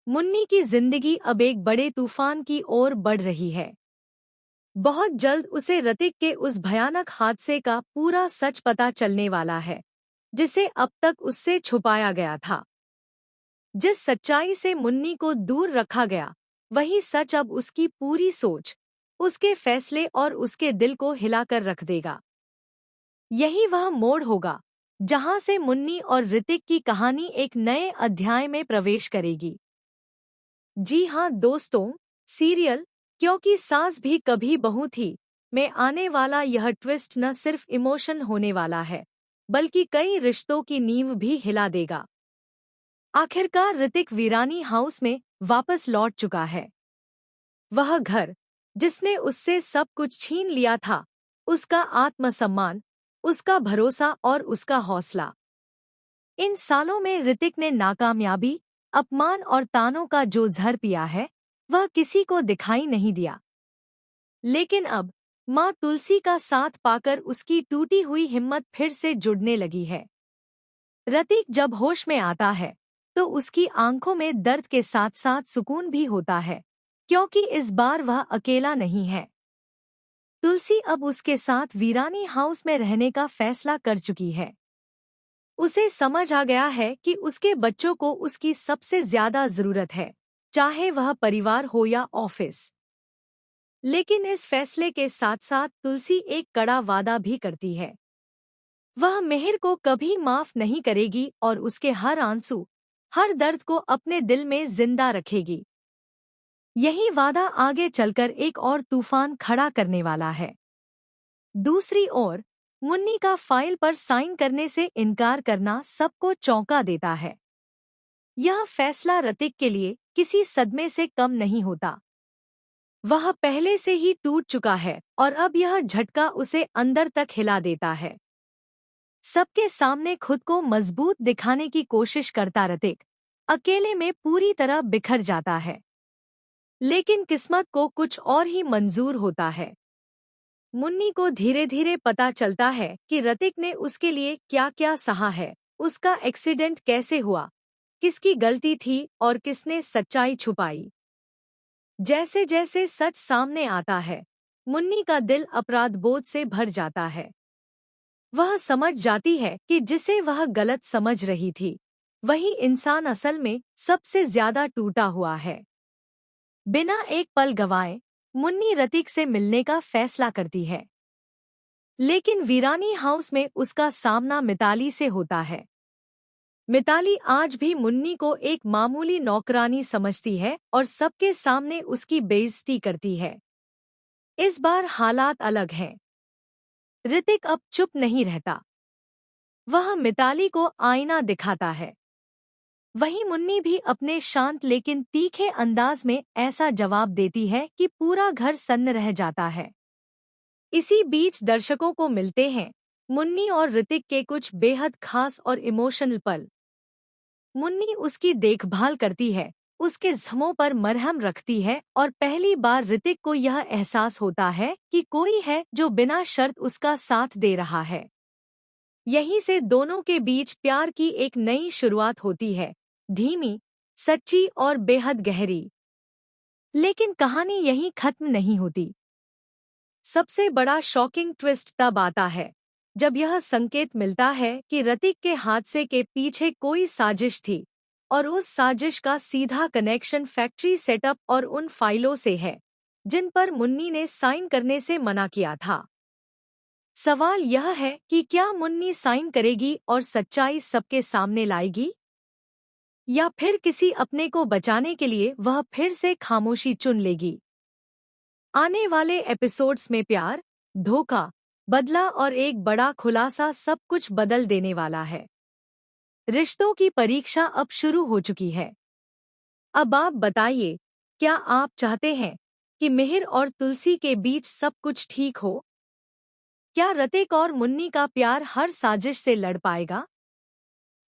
मुन्नी की जिंदगी अब एक बड़े तूफान की ओर बढ़ रही है। बहुत जल्द उसे ऋतिक के उस भयानक हादसे का पूरा सच पता चलने वाला है, जिसे अब तक उससे छुपाया गया था। जिस सच्चाई से मुन्नी को दूर रखा गया, वही सच अब उसकी पूरी सोच, उसके फैसले और उसके दिल को हिलाकर रख देगा। यही वह मोड़ होगा जहां से मुन्नी और ऋतिक की कहानी एक नए अध्याय में प्रवेश करेगी। जी हाँ दोस्तों, सीरियल क्योंकि सास भी कभी बहू थी में आने वाला यह ट्विस्ट न सिर्फ इमोशन होने वाला है, बल्कि कई रिश्तों की नींव भी हिला देगा। आखिरकार ऋतिक वीरानी हाउस में वापस लौट चुका है। वह घर जिसने उससे सब कुछ छीन लिया था, उसका आत्मसम्मान, उसका भरोसा और उसका हौसला। इन सालों में ऋतिक ने नाकामयाबी, अपमान और तानों का जो झर पिया है, वह किसी को दिखाई नहीं दिया। लेकिन अब माँ तुलसी का साथ पाकर उसकी टूटी हुई हिम्मत फिर से जुड़ने लगी है। ऋतिक जब होश में आता है, तो उसकी आंखों में दर्द के साथ साथ सुकून भी होता है, क्योंकि इस बार वह अकेला नहीं है। तुलसी अब उसके साथ वीरानी हाउस में रहने का फैसला कर चुकी है। उसे समझ आ गया है कि उसके बच्चों को उसकी सबसे ज्यादा जरूरत है, चाहे वह परिवार हो या ऑफिस। लेकिन इस फैसले के साथ साथ तुलसी एक कड़ा वादा भी करती है। वह मिहिर को कभी माफ नहीं करेगी और उसके हर आंसू, हर दर्द को अपने दिल में जिंदा रखेगी। यही वादा आगे चलकर एक और तूफान खड़ा करने वाला है। दूसरी ओर मुन्नी का फाइल पर साइन करने से इनकार करना सबको चौंका देता है। यह फैसला ऋतिक के लिए किसी सदमे से कम नहीं होता। वह पहले से ही टूट चुका है और अब यह झटका उसे अंदर तक हिला देता है। सबके सामने खुद को मजबूत दिखाने की कोशिश करता ऋतिक अकेले में पूरी तरह बिखर जाता है। लेकिन किस्मत को कुछ और ही मंजूर होता है। मुन्नी को धीरे धीरे पता चलता है कि ऋतिक ने उसके लिए क्या क्या सहा है, उसका एक्सीडेंट कैसे हुआ, किसकी गलती थी और किसने सच्चाई छुपाई। जैसे जैसे सच सामने आता है, मुन्नी का दिल अपराध बोध से भर जाता है। वह समझ जाती है कि जिसे वह गलत समझ रही थी, वही इंसान असल में सबसे ज्यादा टूटा हुआ है। बिना एक पल गंवाए मुन्नी ऋतिक से मिलने का फैसला करती है। लेकिन वीरानी हाउस में उसका सामना मिताली से होता है। मिताली आज भी मुन्नी को एक मामूली नौकरानी समझती है और सबके सामने उसकी बेइज्जती करती है। इस बार हालात अलग हैं। ऋतिक अब चुप नहीं रहता। वह मिताली को आईना दिखाता है। वहीं मुन्नी भी अपने शांत लेकिन तीखे अंदाज में ऐसा जवाब देती है कि पूरा घर सन्न रह जाता है। इसी बीच दर्शकों को मिलते हैं मुन्नी और ऋतिक के कुछ बेहद खास और इमोशनल पल। मुन्नी उसकी देखभाल करती है, उसके जख्मों पर मरहम रखती है और पहली बार ऋतिक को यह एहसास होता है कि कोई है जो बिना शर्त उसका साथ दे रहा है। यहीं से दोनों के बीच प्यार की एक नई शुरुआत होती है, धीमी, सच्ची और बेहद गहरी। लेकिन कहानी यहीं खत्म नहीं होती। सबसे बड़ा शॉकिंग ट्विस्ट तब आता है जब यह संकेत मिलता है कि ऋतिक के हादसे के पीछे कोई साजिश थी और उस साजिश का सीधा कनेक्शन फैक्ट्री सेटअप और उन फाइलों से है जिन पर मुन्नी ने साइन करने से मना किया था। सवाल यह है कि क्या मुन्नी साइन करेगी और सच्चाई सबके सामने लाएगी, या फिर किसी अपने को बचाने के लिए वह फिर से खामोशी चुन लेगी। आने वाले एपिसोड्स में प्यार, धोखा, बदला और एक बड़ा खुलासा सब कुछ बदल देने वाला है। रिश्तों की परीक्षा अब शुरू हो चुकी है। अब आप बताइए, क्या आप चाहते हैं कि मिहिर और तुलसी के बीच सब कुछ ठीक हो? क्या ऋतिक और मुन्नी का प्यार हर साजिश से लड़ पाएगा?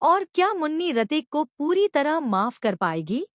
और क्या मुन्नी ऋतिक को पूरी तरह माफ कर पाएगी?